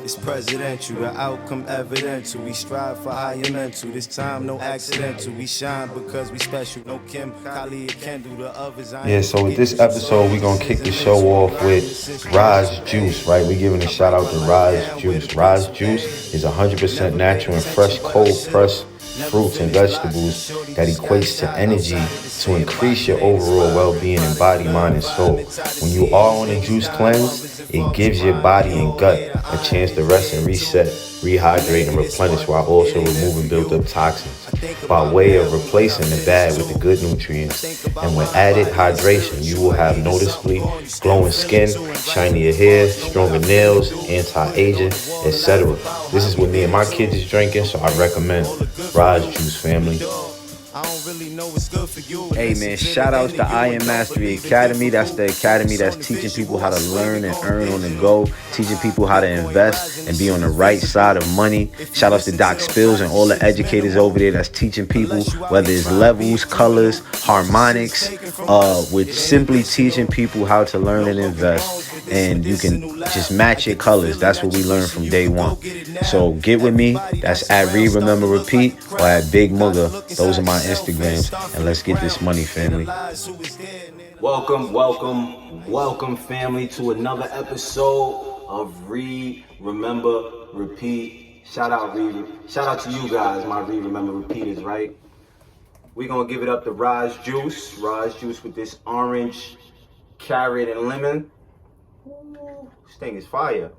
It's presidential, the outcome evidential. We strive for higher mental. This time no accidental. We shine because we special. No Kim, Kali, or Kendall. The others I Yeah, so with this episode, we're going to kick the show off with Raj Juice, right? We're giving a shout out to Raj Juice. Raj Juice is 100% natural and fresh, cold pressed fruits and vegetables that equates to energy to increase your overall well-being in body, mind, and soul. When you are on a juice cleanse, it gives your body and gut a chance to rest and reset, rehydrate, and replenish while also removing built-up toxins by way of replacing the bad with the good nutrients. And with added hydration, you will have noticeably glowing skin, shinier hair, stronger nails, anti-aging, etc. This is what me and my kids is drinking, so I recommend Raj Juice, family. Hey man, shout outs to I Am Mastery Academy. That's the academy that's teaching people how to learn and earn on the go, teaching people how to invest and be on the right side of money. Shout outs to Doc Spills and all the educators over there that's teaching people, whether it's levels, colors, harmonics, with simply teaching people how to learn and invest. And you can just match your colors. That's what we learned from day one. So get with me. That's at Read, Remember, Repeat, or at Big MUGGA. Those are my Instagrams. And let's get this money, family. Welcome, family, to another episode of Read, Remember, Repeat. Shout out to you guys, my Read, Remember, Repeaters, right? We're gonna give it up to Raj Juice with this orange, carrot, and lemon. Ooh, this thing is fire.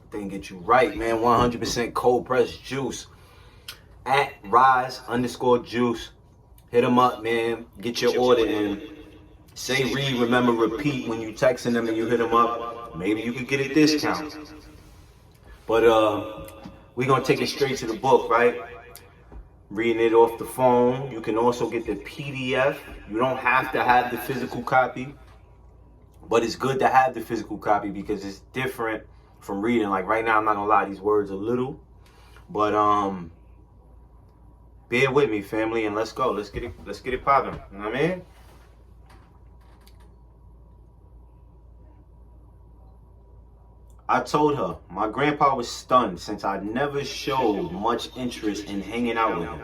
Thing get you right, man. 100% cold pressed juice. At Rise_Juice. Hit them up, man. Get your order in. Say Read, Remember, Repeat when you texting them and you hit them up. Maybe you could get a discount. But we're gonna take it straight to the book, right? Reading it off the phone. You can also get the PDF. You don't have to have the physical copy, but it's good to have the physical copy because it's different from reading. Like right now, I'm not gonna lie, these words are little, but bear with me, family, and let's go. Let's get it popping. You know what I mean? I told her my grandpa was stunned since I never showed much interest in hanging out with him.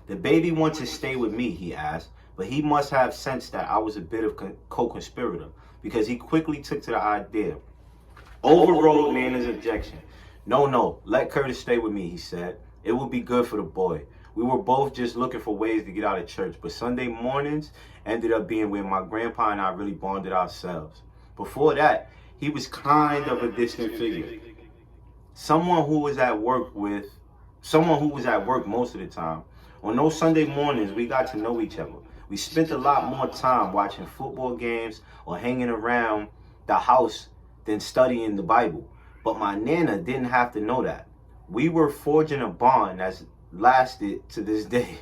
The baby wants to stay with me, he asked, but he must have sensed that I was a bit of co-conspirator because he quickly took to the idea. Overrode Nana's objection. No, let Curtis stay with me, he said. It would be good for the boy. We were both just looking for ways to get out of church, but Sunday mornings ended up being where my grandpa and I really bonded ourselves. Before that, he was kind of a distant figure. Someone who was at work most of the time. On those Sunday mornings, we got to know each other. We spent a lot more time watching football games or hanging around the house than studying the Bible. But my Nana didn't have to know that. We were forging a bond that's lasted to this day.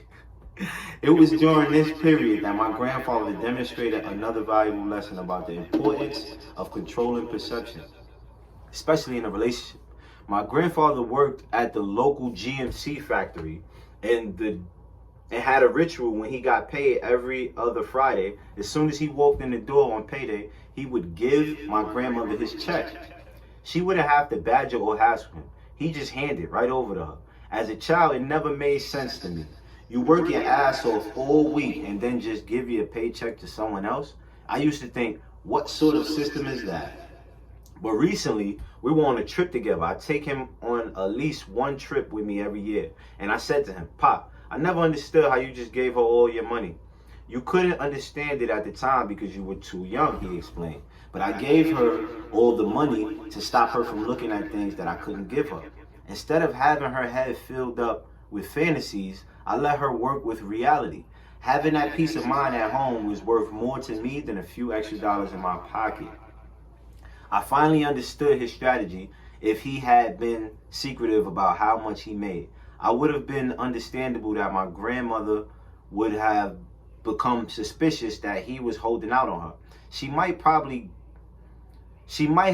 It was during this period that my grandfather demonstrated another valuable lesson about the importance of controlling perception, especially in a relationship. My grandfather worked at the local GMC factory and had a ritual when he got paid every other Friday. As soon as he walked in the door on payday, he would give my grandmother his check. She wouldn't have to badger or hassle him. He just handed it right over to her. As a child, it never made sense to me. You work your ass off all week and then just give your paycheck to someone else? I used to think, what sort of system is that? But recently, we were on a trip together. I take him on at least one trip with me every year. And I said to him, Pop, I never understood how you just gave her all your money. You couldn't understand it at the time because you were too young, he explained. But I gave her all the money to stop her from looking at things that I couldn't give her. Instead of having her head filled up with fantasies, I let her work with reality. Having that peace of mind at home was worth more to me than a few extra dollars in my pocket. I finally understood his strategy. If he had been secretive about how much he made, I would have been understandable that my grandmother would have become suspicious that he was holding out on her. She might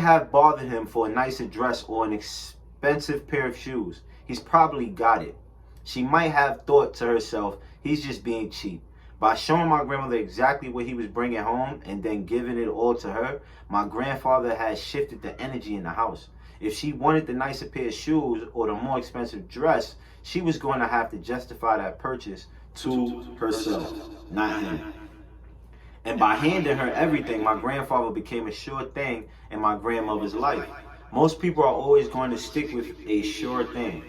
have bothered him for a nicer dress or an expensive pair of shoes. He's probably got it. She might have thought to herself, he's just being cheap. By showing my grandmother exactly what he was bringing home and then giving it all to her, my grandfather had shifted the energy in the house. If she wanted the nicer pair of shoes or the more expensive dress, she was going to have to justify that purchase to herself, not him. And by handing her everything, my grandfather became a sure thing in my grandmother's life. Most people are always going to stick with a sure thing.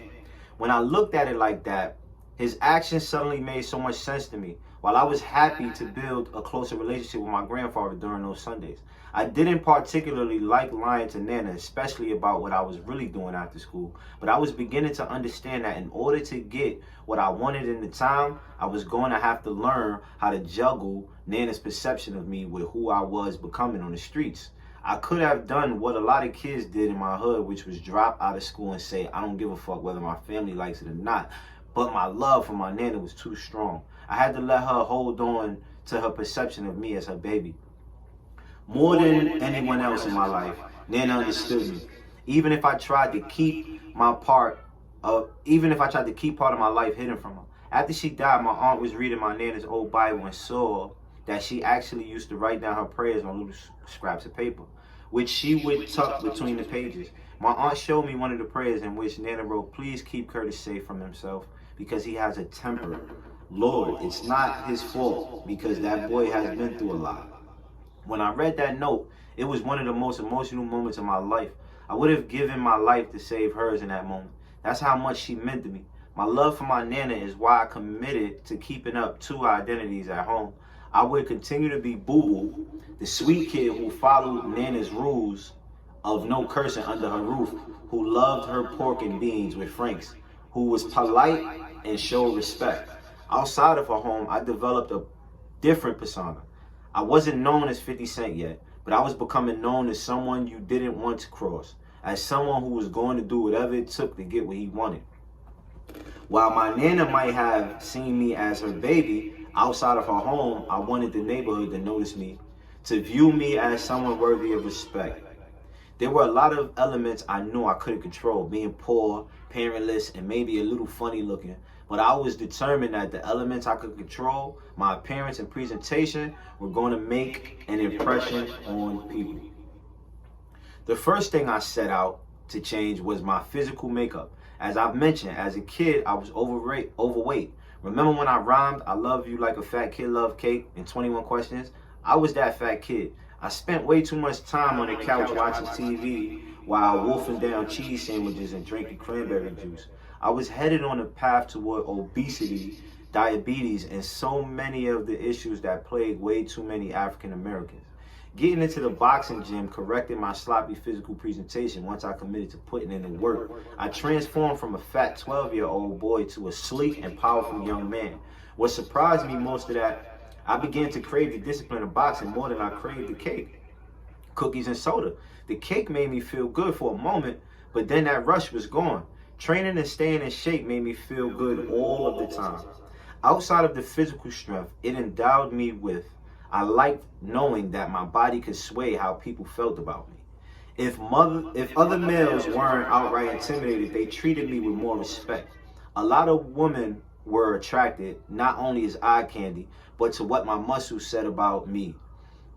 When I looked at it like that, his actions suddenly made so much sense to me. While I was happy to build a closer relationship with my grandfather during those Sundays, I didn't particularly like lying to Nana, especially about what I was really doing after school. But I was beginning to understand that in order to get what I wanted in the time, I was going to have to learn how to juggle Nana's perception of me with who I was becoming on the streets. I could have done what a lot of kids did in my hood, which was drop out of school and say, I don't give a fuck whether my family likes it or not. But my love for my Nana was too strong. I had to let her hold on to her perception of me as her baby. More than anyone else in my life, Nana understood me. Even if I tried to keep part of my life hidden from her. After she died, my aunt was reading my Nana's old Bible and saw that she actually used to write down her prayers on little scraps of paper, which she would tuck between the pages. My aunt showed me one of the prayers in which Nana wrote, please keep Curtis safe from himself because he has a temper. Lord, it's not his fault because that boy has been through a lot. When I read that note, it was one of the most emotional moments of my life. I would have given my life to save hers in that moment. That's how much she meant to me. My love for my Nana is why I committed to keeping up two identities at home. I would continue to be Boo Boo, the sweet kid who followed Nana's rules of no cursing under her roof, who loved her pork and beans with Franks, who was polite and showed respect. Outside of her home, I developed a different persona. I wasn't known as 50 Cent yet, but I was becoming known as someone you didn't want to cross, as someone who was going to do whatever it took to get what he wanted. While my Nana might have seen me as her baby, outside of her home, I wanted the neighborhood to notice me, to view me as someone worthy of respect. There were a lot of elements I knew I couldn't control, being poor, parentless, and maybe a little funny looking. But I was determined that the elements I could control, my appearance and presentation, were going to make an impression on people. The first thing I set out to change was my physical makeup. As I've mentioned, as a kid, I was overweight. Remember when I rhymed, I love you like a fat kid love cake in 21 Questions? I was that fat kid. I spent way too much time on the couch watching TV while wolfing down cheese sandwiches and drinking cranberry juice. I was headed on a path toward obesity, diabetes, and so many of the issues that plague way too many African Americans. Getting into the boxing gym corrected my sloppy physical presentation once I committed to putting in the work. I transformed from a fat 12-year-old boy to a sleek and powerful young man. What surprised me most of that, I began to crave the discipline of boxing more than I craved the cake, cookies, and soda. The cake made me feel good for a moment, but then that rush was gone. Training and staying in shape made me feel good all of the time. Outside of the physical strength it endowed me with, I liked knowing that my body could sway how people felt about me. If other males weren't outright intimidated, they treated me with more respect. A lot of women were attracted not only as eye candy, but to what my muscles said about me.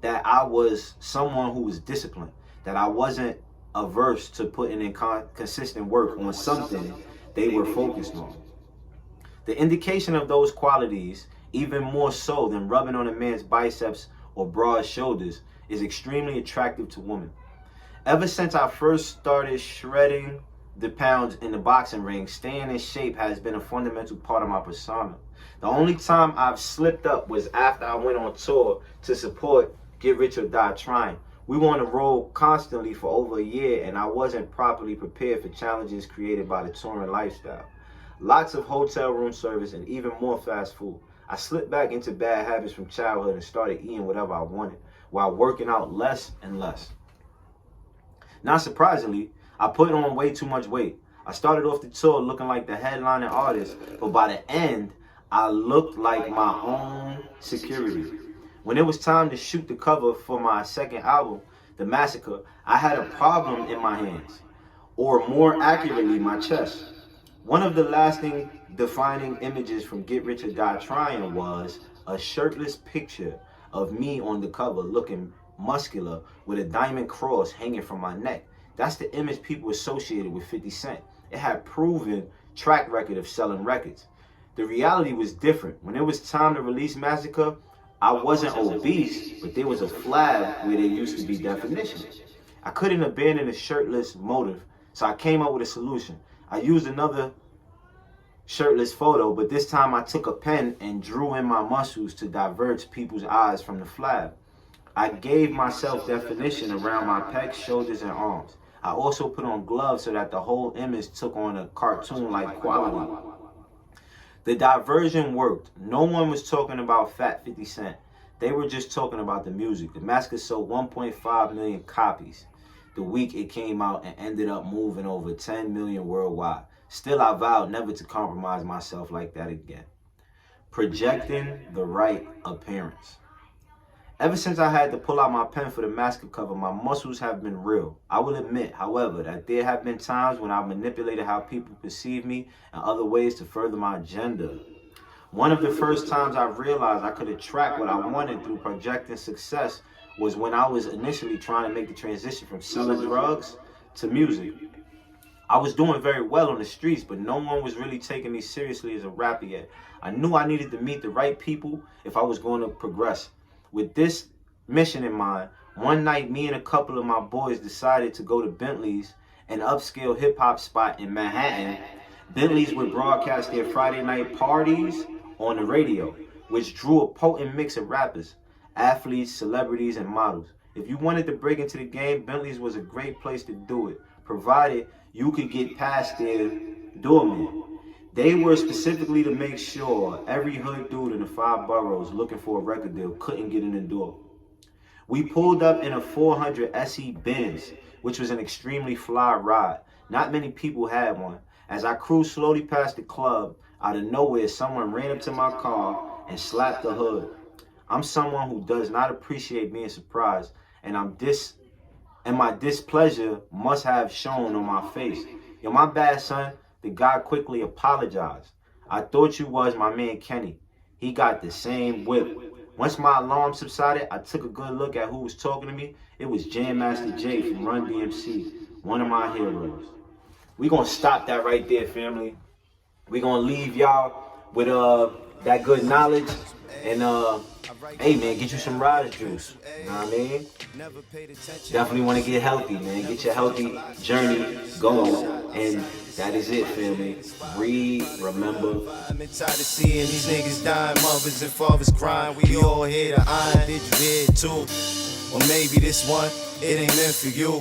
That I was someone who was disciplined, that I wasn't averse to putting in consistent work on something they were focused on. The indication of those qualities, even more so than rubbing on a man's biceps or broad shoulders, is extremely attractive to women. Ever since I first started shredding the pounds in the boxing ring, staying in shape has been a fundamental part of my persona. The only time I've slipped up was after I went on tour to support Get Rich or Die Trying. We were on the road constantly for over a year, and I wasn't properly prepared for challenges created by the touring lifestyle. Lots of hotel room service and even more fast food. I slipped back into bad habits from childhood and started eating whatever I wanted while working out less and less. Not surprisingly, I put on way too much weight. I started off the tour looking like the headlining artist, but by the end, I looked like my own security. When it was time to shoot the cover for my second album, The Massacre, I had a problem in my hands, or more accurately, my chest. One of the lasting defining images from Get Rich or Die Trying was a shirtless picture of me on the cover looking muscular with a diamond cross hanging from my neck. That's the image people associated with 50 Cent. It had proven track record of selling records. The reality was different. When it was time to release Massacre, I wasn't obese, but there was a flab where there used to be definition. I couldn't abandon the shirtless motive, so I came up with a solution. I used another shirtless photo, but this time I took a pen and drew in my muscles to divert people's eyes from the flab. I gave myself definition around my pecs, shoulders, and arms. I also put on gloves so that the whole image took on a cartoon-like quality. The diversion worked. No one was talking about Fat 50 Cent. They were just talking about the music. The Massacre sold 1.5 million copies the week it came out and ended up moving over 10 million worldwide. Still, I vowed never to compromise myself like that again. Projecting the right appearance. Ever since I had to pull out my pen for the Massacre cover, my muscles have been real. I will admit, however, that there have been times when I've manipulated how people perceive me and other ways to further my agenda. One of the first times I realized I could attract what I wanted through projecting success was when I was initially trying to make the transition from selling drugs to music. I was doing very well on the streets, but no one was really taking me seriously as a rapper yet. I knew I needed to meet the right people if I was going to progress. With this mission in mind, one night me and a couple of my boys decided to go to Bentley's, an upscale hip-hop spot in Manhattan. Bentley's would broadcast their Friday night parties on the radio, which drew a potent mix of rappers, athletes, celebrities, and models. If you wanted to break into the game, Bentley's was a great place to do it, provided you could get past their doorman. They were specifically to make sure every hood dude in the 5 boroughs looking for a record deal couldn't get in the door. We pulled up in a 400 SE Benz, which was an extremely fly ride. Not many people had one. As I cruised slowly past the club, out of nowhere, someone ran up to my car and slapped the hood. I'm someone who does not appreciate being surprised, and my displeasure must have shown on my face. Yo, my bad, son. The guy quickly apologized. I thought you was my man Kenny. He got the same whip. Once my alarm subsided, I took a good look at who was talking to me. It was Jam Master Jay from Run DMC, one of my heroes. We gonna stop that right there, family. We gonna leave y'all with that good knowledge. And hey man, get you some Rise juice. You know what I mean? Definitely want to get healthy, man. Get your healthy journey going. And that is it, family. Read, remember. I'm tired of seeing these niggas dying, mothers and fathers crying. We all here to iron. Did you hear it too? Or maybe this one, it ain't meant for you.